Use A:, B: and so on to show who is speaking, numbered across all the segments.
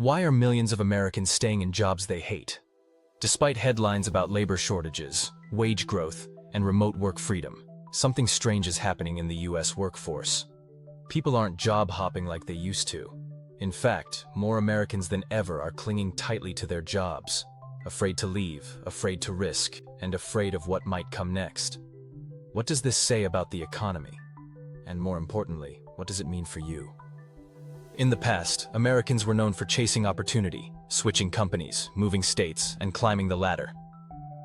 A: Why are millions of Americans staying in jobs they hate? Despite headlines about labor shortages, wage growth, and remote work freedom, something strange is happening in the US workforce. People aren't job hopping like they used to. In fact, more Americans than ever are clinging tightly to their jobs, afraid to leave, afraid to risk, and afraid of what might come next. What does this say about the economy? And more importantly, what does it mean for you? In the past, Americans were known for chasing opportunity, switching companies, moving states, and climbing the ladder.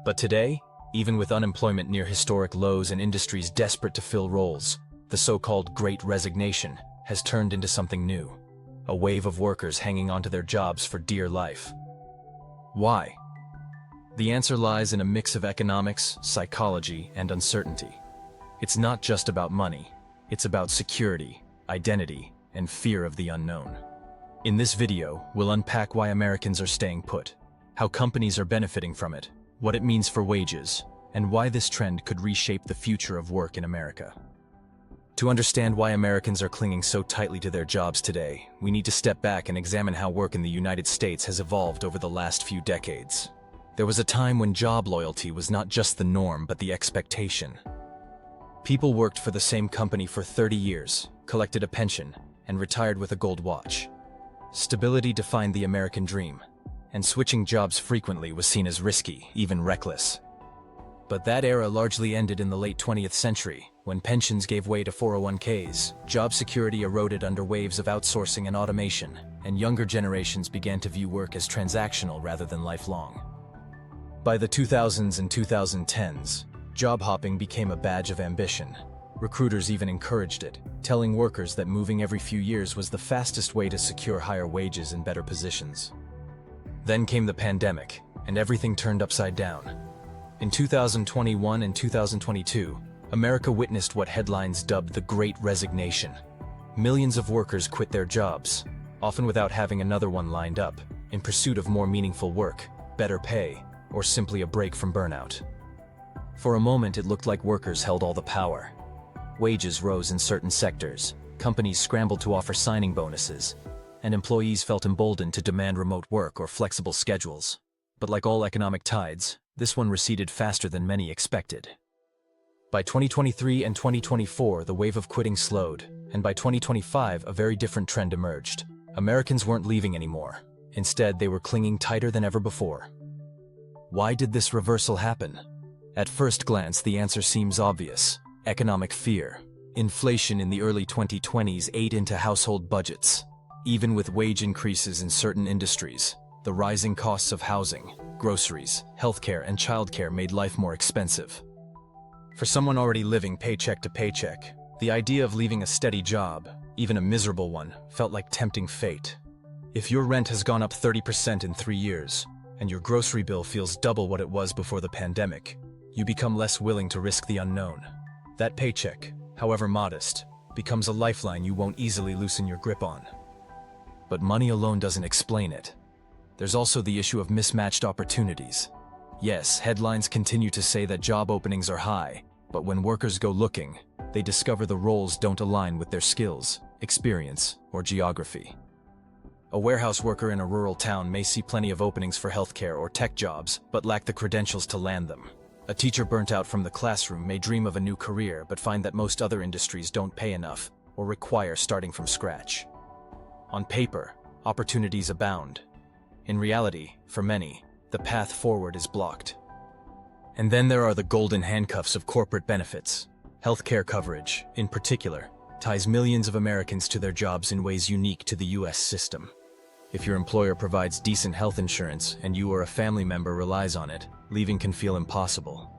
A: But today, even with unemployment near historic lows and industries desperate to fill roles, the so-called Great Resignation has turned into something new. A wave of workers hanging onto their jobs for dear life. Why? The answer lies in a mix of economics, psychology, and uncertainty. It's not just about money. It's about security, identity, and fear of the unknown. In this video, we'll unpack why Americans are staying put, how companies are benefiting from it, what it means for wages, and why this trend could reshape the future of work in America. To understand why Americans are clinging so tightly to their jobs today, we need to step back and examine how work in the United States has evolved over the last few decades. There was a time when job loyalty was not just the norm, but the expectation. People worked for the same company for 30 years, collected a pension, and retired with a gold watch. Stability defined the American dream, and switching jobs frequently was seen as risky, even reckless. But that era largely ended in the late 20th century, when pensions gave way to 401ks, job security eroded under waves of outsourcing and automation, and younger generations began to view work as transactional rather than lifelong. By the 2000s and 2010s, job hopping became a badge of ambition. Recruiters even encouraged it, telling workers that moving every few years was the fastest way to secure higher wages and better positions. Then came the pandemic, and everything turned upside down. In 2021 and 2022, America witnessed what headlines dubbed the Great Resignation. Millions of workers quit their jobs, often without having another one lined up, in pursuit of more meaningful work, better pay, or simply a break from burnout. For a moment, it looked like workers held all the power. Wages rose in certain sectors, companies scrambled to offer signing bonuses, and employees felt emboldened to demand remote work or flexible schedules. But like all economic tides, this one receded faster than many expected. By 2023 and 2024, the wave of quitting slowed, and by 2025, a very different trend emerged. Americans weren't leaving anymore. Instead, they were clinging tighter than ever before. Why did this reversal happen? At first glance, the answer seems obvious. Economic fear. Inflation in the early 2020s ate into household budgets. Even with wage increases in certain industries, the rising costs of housing, groceries, healthcare, and childcare made life more expensive. For someone already living paycheck to paycheck, the idea of leaving a steady job, even a miserable one, felt like tempting fate. If your rent has gone up 30% in 3 years, and your grocery bill feels double what it was before the pandemic, you become less willing to risk the unknown. That paycheck, however modest, becomes a lifeline you won't easily loosen your grip on. But money alone doesn't explain it. There's also the issue of mismatched opportunities. Yes, headlines continue to say that job openings are high, but when workers go looking, they discover the roles don't align with their skills, experience, or geography. A warehouse worker in a rural town may see plenty of openings for healthcare or tech jobs, but lack the credentials to land them. A teacher burnt out from the classroom may dream of a new career but find that most other industries don't pay enough or require starting from scratch. On paper, opportunities abound. In reality, for many, the path forward is blocked. And then there are the golden handcuffs of corporate benefits. Healthcare coverage, in particular, ties millions of Americans to their jobs in ways unique to the US system. If your employer provides decent health insurance and you or a family member relies on it, leaving can feel impossible.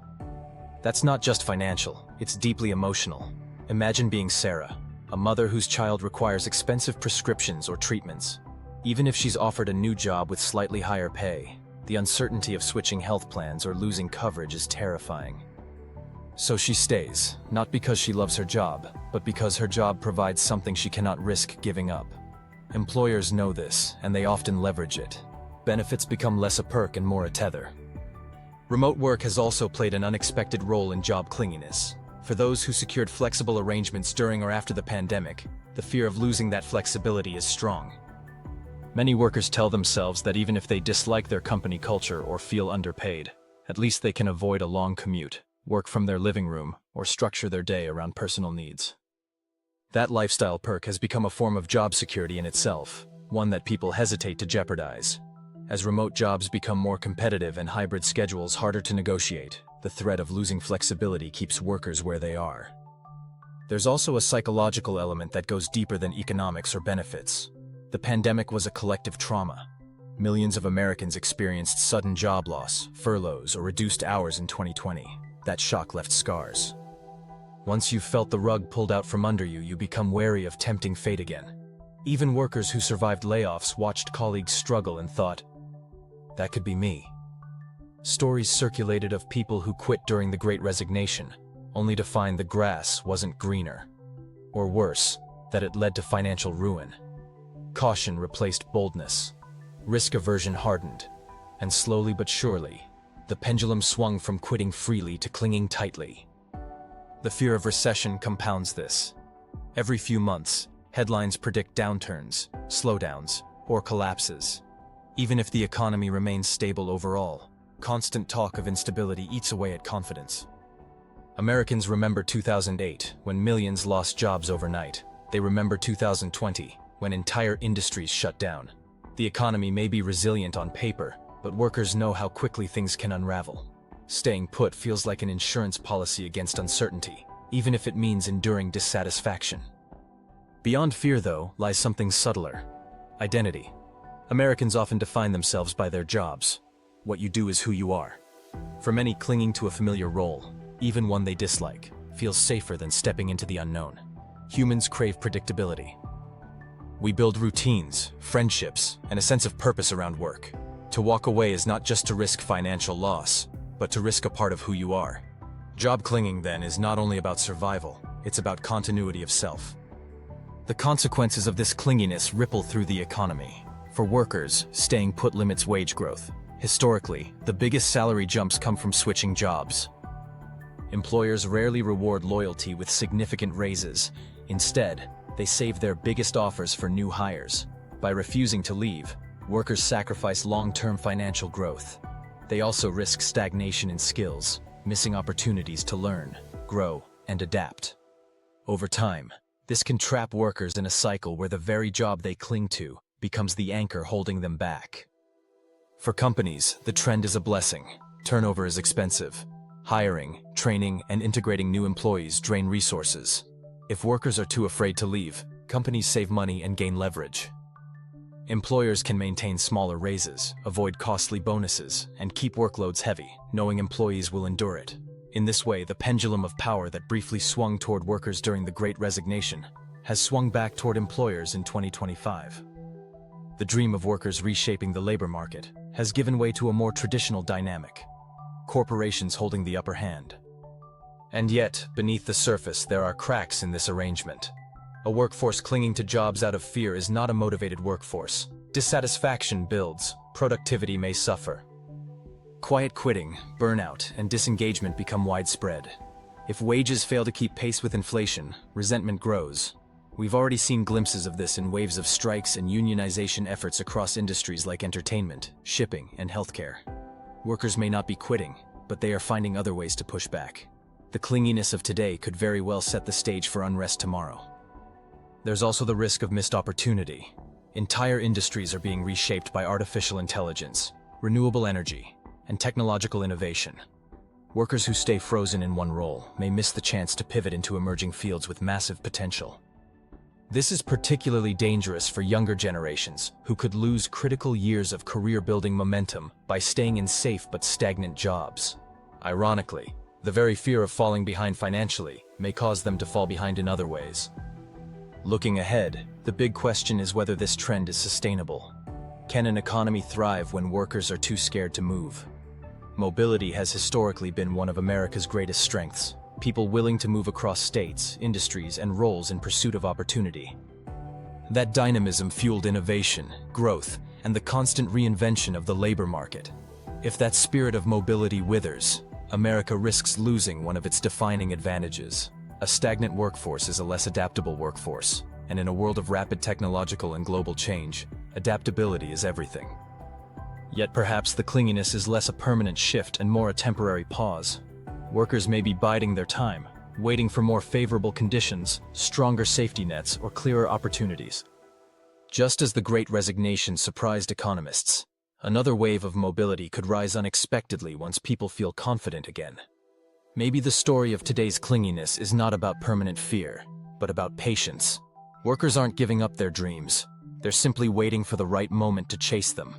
A: That's not just financial, it's deeply emotional. Imagine being Sarah, a mother whose child requires expensive prescriptions or treatments. Even if she's offered a new job with slightly higher pay, the uncertainty of switching health plans or losing coverage is terrifying. So she stays, not because she loves her job, but because her job provides something she cannot risk giving up. Employers know this, and they often leverage it. Benefits become less a perk and more a tether. Remote work has also played an unexpected role in job clinginess. For those who secured flexible arrangements during or after the pandemic, the fear of losing that flexibility is strong. Many workers tell themselves that even if they dislike their company culture or feel underpaid, at least they can avoid a long commute, work from their living room, or structure their day around personal needs. That lifestyle perk has become a form of job security in itself, one that people hesitate to jeopardize. As remote jobs become more competitive and hybrid schedules harder to negotiate, the threat of losing flexibility keeps workers where they are. There's also a psychological element that goes deeper than economics or benefits. The pandemic was a collective trauma. Millions of Americans experienced sudden job loss, furloughs, or reduced hours in 2020. That shock left scars. Once you've felt the rug pulled out from under you, you become wary of tempting fate again. Even workers who survived layoffs watched colleagues struggle and thought, "That could be me." Stories circulated of people who quit during the Great Resignation, only to find the grass wasn't greener. Or worse, that it led to financial ruin. Caution replaced boldness. Risk aversion hardened. And slowly but surely, the pendulum swung from quitting freely to clinging tightly. The fear of recession compounds this. Every few months, headlines predict downturns, slowdowns, or collapses. Even if the economy remains stable overall, constant talk of instability eats away at confidence. Americans remember 2008, when millions lost jobs overnight. They remember 2020, when entire industries shut down. The economy may be resilient on paper, but workers know how quickly things can unravel. Staying put feels like an insurance policy against uncertainty, even if it means enduring dissatisfaction. Beyond fear, though, lies something subtler: identity. Americans often define themselves by their jobs. What you do is who you are. For many, clinging to a familiar role, even one they dislike, feels safer than stepping into the unknown. Humans crave predictability. We build routines, friendships, and a sense of purpose around work. To walk away is not just to risk financial loss, but to risk a part of who you are. Job clinging, then, is not only about survival, it's about continuity of self. The consequences of this clinginess ripple through the economy. For workers, staying put limits wage growth. Historically, the biggest salary jumps come from switching jobs. Employers rarely reward loyalty with significant raises. Instead, they save their biggest offers for new hires. By refusing to leave, workers sacrifice long-term financial growth. They also risk stagnation in skills, missing opportunities to learn, grow, and adapt. Over time, this can trap workers in a cycle where the very job they cling to becomes the anchor holding them back. For companies, the trend is a blessing. Turnover is expensive. Hiring, training, and integrating new employees drain resources. If workers are too afraid to leave, companies save money and gain leverage. Employers can maintain smaller raises, avoid costly bonuses, and keep workloads heavy, knowing employees will endure it. In this way, the pendulum of power that briefly swung toward workers during the Great Resignation has swung back toward employers in 2025. The dream of workers reshaping the labor market has given way to a more traditional dynamic: corporations holding the upper hand. And yet, beneath the surface, there are cracks in this arrangement. A workforce clinging to jobs out of fear is not a motivated workforce. Dissatisfaction builds, productivity may suffer. Quiet quitting, burnout, and disengagement become widespread. If wages fail to keep pace with inflation, resentment grows. We've already seen glimpses of this in waves of strikes and unionization efforts across industries like entertainment, shipping, and healthcare. Workers may not be quitting, but they are finding other ways to push back. The clinginess of today could very well set the stage for unrest tomorrow. There's also the risk of missed opportunity. Entire industries are being reshaped by artificial intelligence, renewable energy, and technological innovation. Workers who stay frozen in one role may miss the chance to pivot into emerging fields with massive potential. This is particularly dangerous for younger generations who could lose critical years of career-building momentum by staying in safe but stagnant jobs. Ironically, the very fear of falling behind financially may cause them to fall behind in other ways. Looking ahead, the big question is whether this trend is sustainable. Can an economy thrive when workers are too scared to move? Mobility has historically been one of America's greatest strengths. People willing to move across states, industries, and roles in pursuit of opportunity. That dynamism fueled innovation, growth, and the constant reinvention of the labor market. If that spirit of mobility withers, America risks losing one of its defining advantages. A stagnant workforce is a less adaptable workforce, and in a world of rapid technological and global change, adaptability is everything. Yet perhaps the clinginess is less a permanent shift and more a temporary pause. Workers may be biding their time, waiting for more favorable conditions, stronger safety nets, or clearer opportunities. Just as the Great Resignation surprised economists, another wave of mobility could rise unexpectedly once people feel confident again. Maybe the story of today's clinginess is not about permanent fear, but about patience. Workers aren't giving up their dreams. They're simply waiting for the right moment to chase them.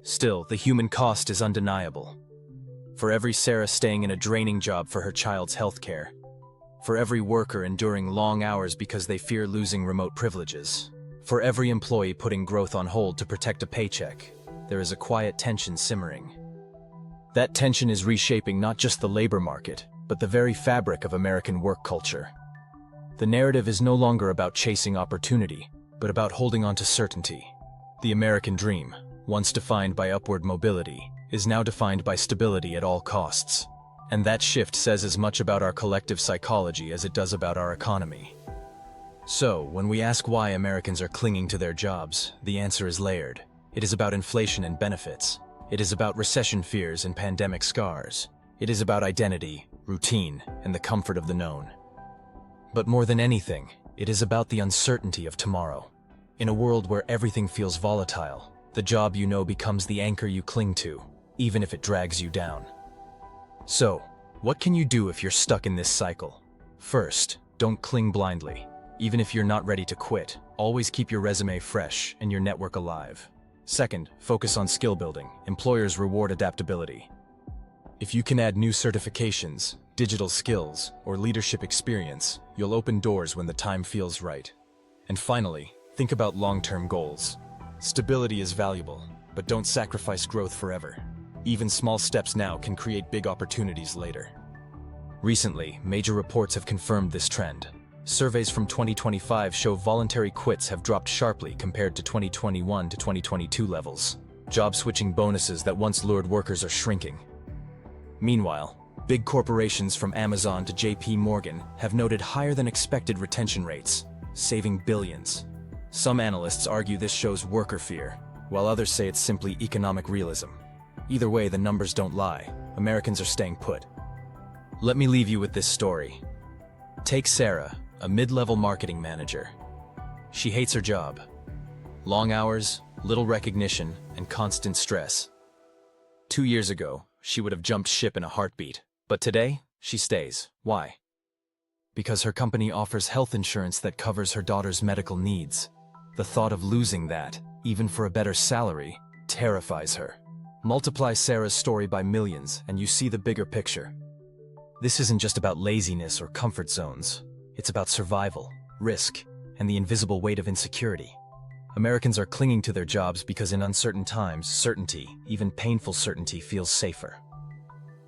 A: Still, the human cost is undeniable. For every Sarah staying in a draining job for her child's health care, for every worker enduring long hours because they fear losing remote privileges, for every employee putting growth on hold to protect a paycheck, there is a quiet tension simmering. That tension is reshaping not just the labor market, but the very fabric of American work culture. The narrative is no longer about chasing opportunity, but about holding on to certainty. The American dream, once defined by upward mobility, is now defined by stability at all costs. And that shift says as much about our collective psychology as it does about our economy. So, when we ask why Americans are clinging to their jobs, the answer is layered. It is about inflation and benefits. It is about recession fears and pandemic scars. It is about identity, routine, and the comfort of the known. But more than anything, it is about the uncertainty of tomorrow. In a world where everything feels volatile, the job you know becomes the anchor you cling to, even if it drags you down. So, what can you do if you're stuck in this cycle? First, don't cling blindly. Even if you're not ready to quit, always keep your resume fresh and your network alive. Second, focus on skill building. Employers reward adaptability. If you can add new certifications, digital skills, or leadership experience, you'll open doors when the time feels right. And finally, think about long-term goals. Stability is valuable, but don't sacrifice growth forever. Even small steps now can create big opportunities later. Recently, major reports have confirmed this trend. Surveys from 2025 show voluntary quits have dropped sharply compared to 2021 to 2022 levels. Job-switching bonuses that once lured workers are shrinking. Meanwhile, big corporations from Amazon to JP Morgan have noted higher than expected retention rates, saving billions. Some analysts argue this shows worker fear, while others say it's simply economic realism. Either way, the numbers don't lie. Americans are staying put. Let me leave you with this story. Take Sarah, a mid-level marketing manager. She hates her job. Long hours, little recognition, and constant stress. 2 years ago, she would have jumped ship in a heartbeat. But today, she stays. Why? Because her company offers health insurance that covers her daughter's medical needs. The thought of losing that, even for a better salary, terrifies her. Multiply Sarah's story by millions, and you see the bigger picture. This isn't just about laziness or comfort zones. It's about survival, risk, and the invisible weight of insecurity. Americans are clinging to their jobs because in uncertain times, certainty, even painful certainty, feels safer.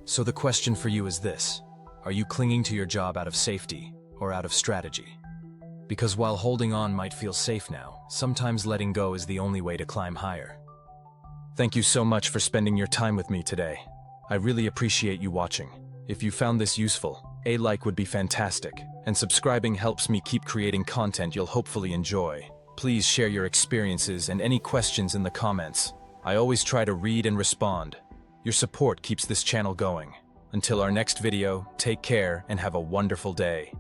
A: So the question for you is this: are you clinging to your job out of safety or out of strategy? Because while holding on might feel safe now, sometimes letting go is the only way to climb higher. Thank you so much for spending your time with me today. I really appreciate you watching. If you found this useful, a like would be fantastic, and subscribing helps me keep creating content you'll hopefully enjoy. Please share your experiences and any questions in the comments. I always try to read and respond. Your support keeps this channel going. Until our next video, take care and have a wonderful day.